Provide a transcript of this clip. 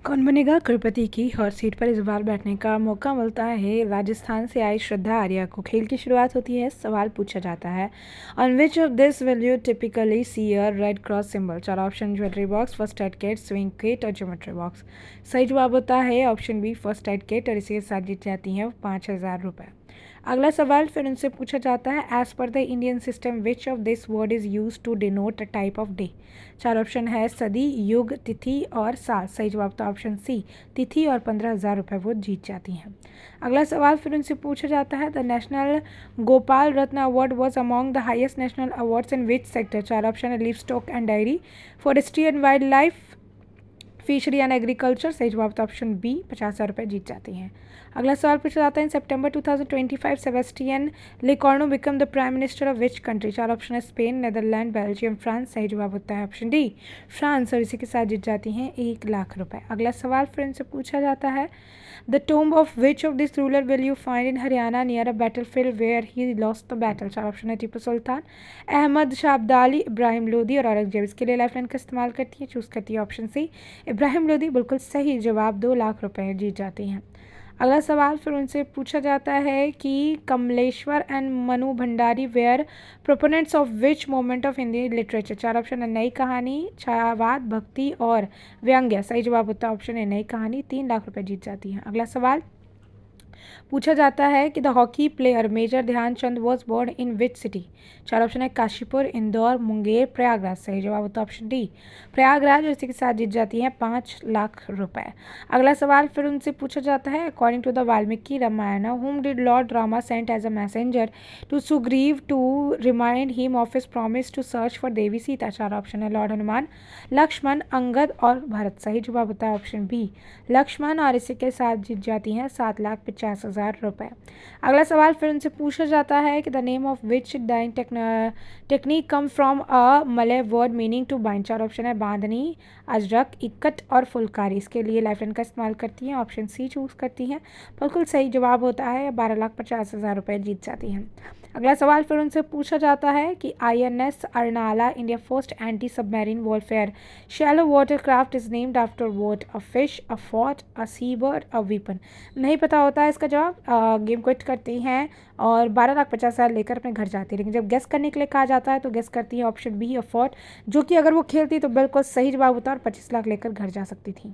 कौन बनेगा करोड़पति की हॉट सीट पर इस बार बैठने का मौका मिलता है राजस्थान से आई श्रद्धा आर्या को। खेल की शुरुआत होती है, सवाल पूछा जाता है on which of this will you typically see a red cross symbol. 4 option jewellery box, first aid kit, sewing kit और ज्योमेट्री बॉक्स। सही जवाब होता है option B, first aid kit, और इसी के साथ जीत जाती हैं 5,000 रुपये। अगला सवाल फिर उनसे पूछा जाता है as per the Indian system which of this word is use to denote a type of day. 4 option है सदी, युग, तिथि और साल। सही जवाब तो ऑप्शन सी, तिथि, और 15,000 रुपये वो जीत जाती हैं। अगला सवाल फिर उनसे पूछा जाता है the national Gopal Ratna award was among the highest national awards in which sector. 4 option है livestock and dairy, forestry and wildlife, fishery and agriculture. सही जवाब तो ऑप्शन बी, 50,000 रुपये जीत जाती हैं। अगला सवाल पूछा जाता है इन सितंबर 2025 Sebastien Lecornu become the prime minister of which country. 4 option है स्पेन, नेदरलैंड, बेल्जियम, फ्रांस। सही जवाब होता है ऑप्शन डी, फ्रांस, और इसी के साथ जीत जाती हैं 1,00,000 रुपये। अगला सवाल फिर इनसे पूछा जाता है the tomb of which of this ruler will you find in Haryana near a battle field where he lost the battle. 4 option है टीपू सुल्तान, अहमद शाह अब्दाली, इब्राहिम लोदी और औरंगजेब। इसके लिए लाइफ लाइन का इस्तेमाल करती है, चूज़ करती है ऑप्शन सी, इब्राहिम लोदी। बिल्कुल सही जवाब, 2,00,000 रुपये जीत जाती हैं। अगला सवाल फिर उनसे पूछा जाता है कि Kamleshwar and Manu Bhandari were proponents of which movement of Hindi literature. 4 option है नई कहानी, छायावाद, भक्ति और व्यंग्य। सही जवाब होता है ऑप्शन है नई कहानी। 3,00,000 रुपये जीत जाती हैं। अगला सवाल पूछा जाता है कि the hockey player major Dhyanchand was born in which city. 4 option है काशीपुर, इंदौर, मुंगेर, प्रयागराज। सही जवाब होता है ऑप्शन डी, प्रयागराज, और इसी के साथ जीत जाती हैं 5,00,000 रुपए। अगला सवाल फिर उनसे पूछा जाता है according to the Valmiki Ramayana whom did lord Rama sent as a messenger to Sugriva to remind him of his promise to search for Devi Sita. 4 option है लॉर्ड हनुमान, लक्ष्मण, अंगद और भरत। सही जवाब होता है ऑप्शन बी, लक्ष्मण, और इसी के साथ जीत जाती हैं 7,50,000 रुपये। अगला सवाल फिर उनसे पूछा जाता है कि the name of which dyeing technique come from a Malay word meaning to bind. 4 option है बांधनी, अजरक, इकट्ठ और फुलकारी। इसके लिए लाइफ लाइन का इस्तेमाल करती हैं, ऑप्शन सी चूज़ करती हैं। बिल्कुल सही जवाब होता है, 12,50,000 रुपये जीत जाती हैं। अगला सवाल फिर उनसे पूछा जाता है कि INS Arnala India first anti submarine warfare shallow water craft is named after what, a fish, a fort, a sea bird, a weapon. नहीं पता होता है इसका जवाब, गेम क्विट करती हैं और 12,50,000 लेकर अपने घर जाती है। लेकिन जब गेस करने के लिए कहा जाता है तो गेस करती है ऑप्शन बी, अ फोर्ट, जो कि अगर वो खेलती तो बिल्कुल सही जवाब होता है और 25 लाख लेकर घर जा सकती थी।